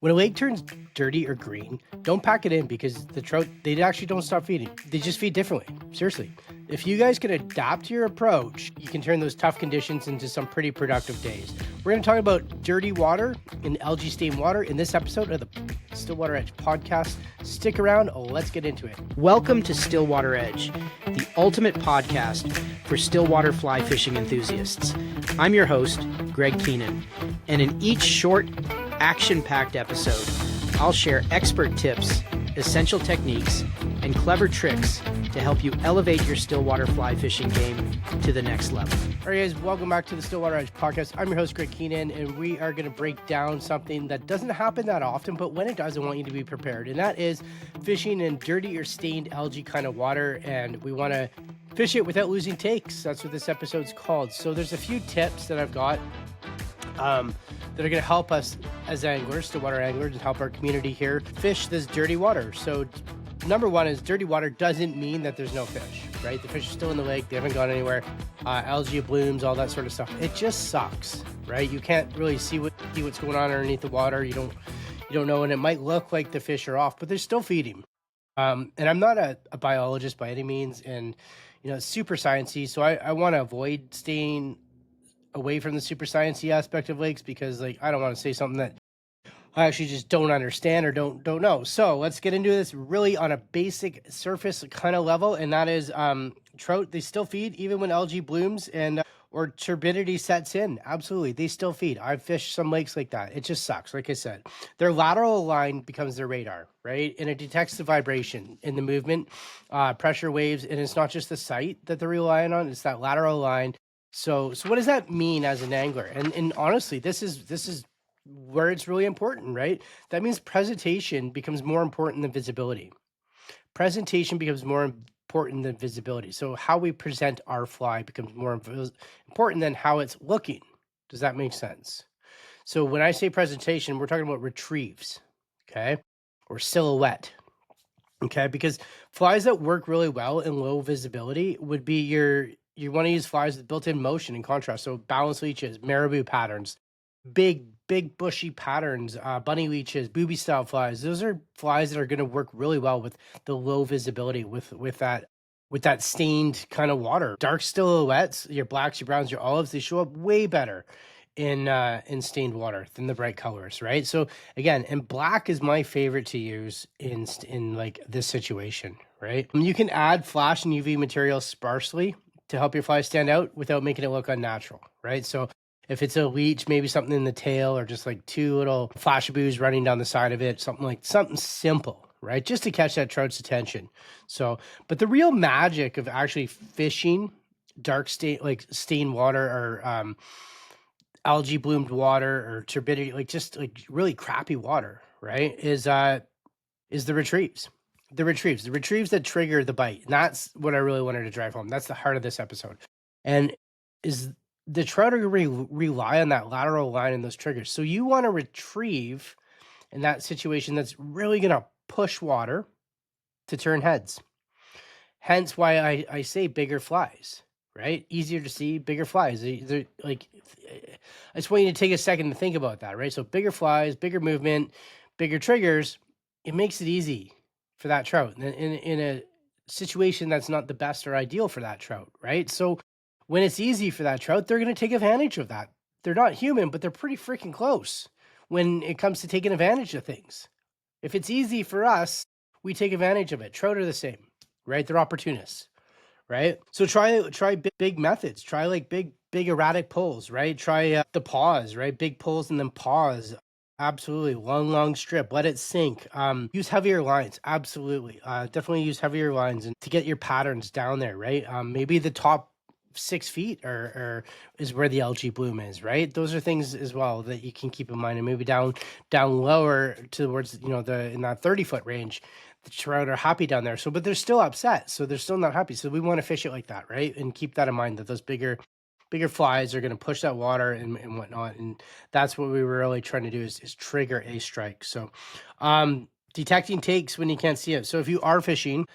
When a lake turns dirty or green, don't pack it in because the trout, they actually don't stop feeding. They just feed differently. Seriously. If you guys can adapt your approach, you can turn those tough conditions into some pretty productive days. We're going to talk about dirty water and algae-stained water in this episode of the Stillwater Edge podcast. Stick around. Let's get into it. Welcome to Stillwater Edge, the ultimate podcast for stillwater fly fishing enthusiasts. I'm your host, Greg Keenan, and in each short, action-packed episode, I'll share expert tips, essential techniques, and clever tricks to help you elevate your stillwater fly fishing game to the next level. All right, guys, welcome back to the Stillwater Edge podcast. I'm your host, Greg Keenan, and we are going to break down something that doesn't happen that often, but when it does, I want you to be prepared, and that is fishing in dirty or stained algae kind of water, and we want to fish it without losing takes. That's what this episode's called. So there's a few tips that I've got that are going to help us as anglers, stillwater anglers, and help our community here fish this dirty water. So number one is dirty water doesn't mean that there's no fish, right? The fish are still in the lake. They haven't gone anywhere. Algae blooms, all that sort of stuff. It just sucks, right? You can't really see what's going on underneath the water. You don't know, and it might look like the fish are off, but they're still feeding. And I'm not a biologist by any means, and it's super sciencey, so I want to avoid staying away from the super sciencey aspect of lakes because I don't want to say something that I actually just don't understand or don't know. So let's get into this really on a basic surface kind of level, and that is trout. They still feed even when algae blooms and or turbidity sets in. Absolutely, they still feed. I've fished some lakes like that. It just sucks. Like I said, their lateral line becomes their radar, right? And it detects the vibration in the movement, pressure waves, and it's not just the sight that they're relying on. It's that lateral line. So what does that mean as an angler? And honestly, this is where it's really important, right? That means presentation becomes more important than visibility. Presentation becomes more important than visibility. So how we present our fly becomes more important than how it's looking. Does that make sense? So when I say presentation, we're talking about retrieves, okay? Or silhouette. Okay, because flies that work really well in low visibility would be you want to use flies with built-in motion and contrast. So balance leeches, marabou patterns, big bushy patterns, bunny leeches, booby style flies. Those are flies that are going to work really well with the low visibility with that stained kind of water. Dark silhouettes, your blacks, your browns, your olives, they show up way better in stained water than the bright colors, right? So again, and black is my favorite to use in like this situation, right? You can add flash and UV material sparsely to help your fly stand out without making it look unnatural, right? So if it's a leech, maybe something in the tail or just like two little flashaboos running down the side of it, something simple, right? Just to catch that trout's attention. So, but the real magic of actually fishing dark stained water or algae bloomed water or turbidity, just really crappy water, right? Is the retrieves. The retrieves that trigger the bite. And that's what I really wanted to drive home. That's the heart of this episode. And is the trout are going to rely on that lateral line and those triggers. So you want to retrieve in that situation that's really going to push water to turn heads. Hence why I say bigger flies, right? Easier to see, bigger flies. They're I just want you to take a second to think about that, right? So bigger flies, bigger movement, bigger triggers, it makes it easy for that trout in a situation that's not the best or ideal for that trout, right? So when it's easy for that trout, they're going to take advantage of that. They're not human, but they're pretty freaking close when it comes to taking advantage of things. If it's easy for us, we take advantage of it. Trout are the same, right? They're opportunists, right? So try big methods. Try big erratic pulls, right? Try the pause, right? Big pulls and then pause. Absolutely. Long strip. Let it sink. Use heavier lines. Absolutely. Definitely use heavier lines and to get your patterns down there, right? Maybe the top 6 feet or is where the algae bloom is, right? Those are things as well that you can keep in mind, and maybe down lower towards, in that 30-foot range. The trout are happy down there. So, but they're still upset. So they're still not happy. So we want to fish it like that, right? And keep that in mind that those bigger flies are going to push that water and whatnot. And that's what we were really trying to do is trigger a strike. So detecting takes when you can't see it. So if you are fishing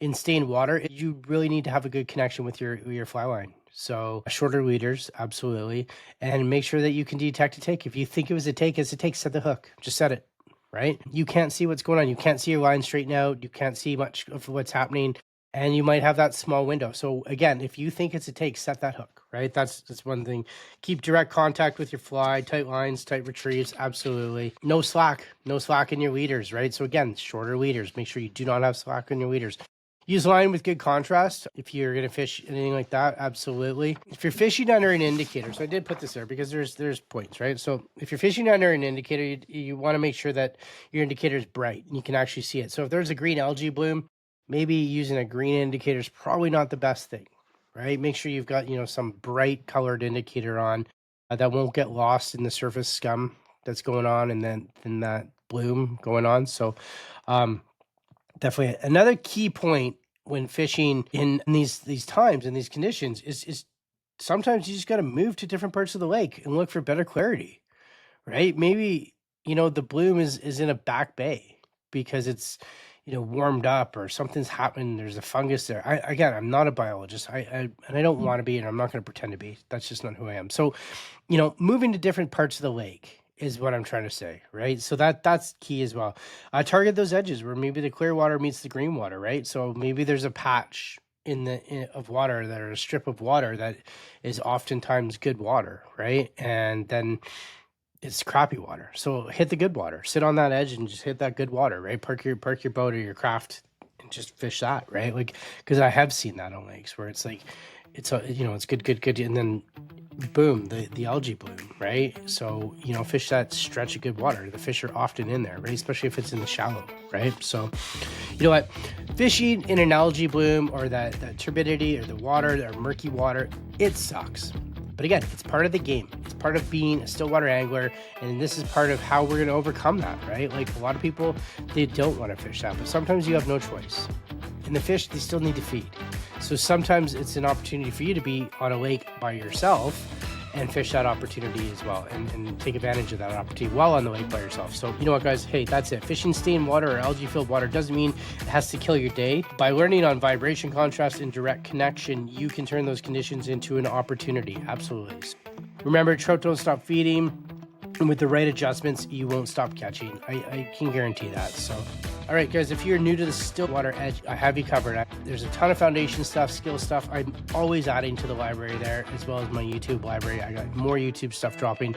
in stained water, you really need to have a good connection with your fly line. So shorter leaders, absolutely. And make sure that you can detect a take. If you think it was a take, it's a take, set the hook. Just set it. right? You can't see what's going on. You can't see your line straighten out. You can't see much of what's happening. And you might have that small window. So again, if you think it's a take, set that hook, right? That's one thing. Keep direct contact with your fly, tight lines, tight retrieves, absolutely. No slack in your leaders, right? So again, shorter leaders. Make sure you do not have slack in your leaders. Use line with good contrast if you're going to fish anything like that, absolutely. If you're fishing under an indicator, so I did put this there because there's points, right? So if you're fishing under an indicator, you want to make sure that your indicator is bright and you can actually see it. So if there's a green algae bloom, maybe using a green indicator is probably not the best thing, right? Make sure you've got, some bright colored indicator on that won't get lost in the surface scum that's going on and then that bloom going on. So definitely another key point when fishing in these times and these conditions is sometimes you just got to move to different parts of the lake and look for better clarity, right? Maybe, the bloom is in a back bay because it's, warmed up or something's happened. There's a fungus there. I'm not a biologist. And I don't want to be, and I'm not going to pretend to be. That's just not who I am. So, moving to different parts of the lake is what I'm trying to say, right? So that's key as well. Target those edges where maybe the clear water meets the green water, right? So maybe there's a patch of water that, or a strip of water that is oftentimes good water, right? And then it's crappy water. So hit the good water. Sit on that edge and just hit that good water, right? Park your boat or your craft and just fish that, right? Like, because I have seen that on lakes where it's like, it's good, and then boom, the algae bloom, right? So fish that stretch of good water. The fish are often in there, right? Especially if it's in the shallow, right? So you know what, fishing in an algae bloom or that turbidity or the water or murky water, it sucks. But again, it's part of the game. It's part of being a stillwater angler, and this is part of how we're going to overcome that, right? Like a lot of people, they don't want to fish that, but sometimes you have no choice. And the fish, they still need to feed. So sometimes it's an opportunity for you to be on a lake by yourself and fish that opportunity as well and take advantage of that opportunity while on the lake by yourself. So you know what, guys? Hey, that's it. Fishing stained water or algae-filled water doesn't mean it has to kill your day. By learning on vibration, contrast, and direct connection, you can turn those conditions into an opportunity. Absolutely. Remember, trout don't stop feeding. And with the right adjustments, you won't stop catching. I can guarantee that. So, all right, guys, if you're new to the Stillwater Edge, I have you covered. There's a ton of foundation stuff, skill stuff. I'm always adding to the library there, as well as my YouTube library. I got more YouTube stuff dropping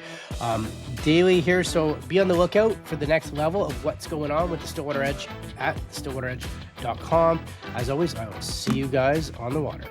daily here. So be on the lookout for the next level of what's going on with the Stillwater Edge at stillwateredge.com. As always, I will see you guys on the water.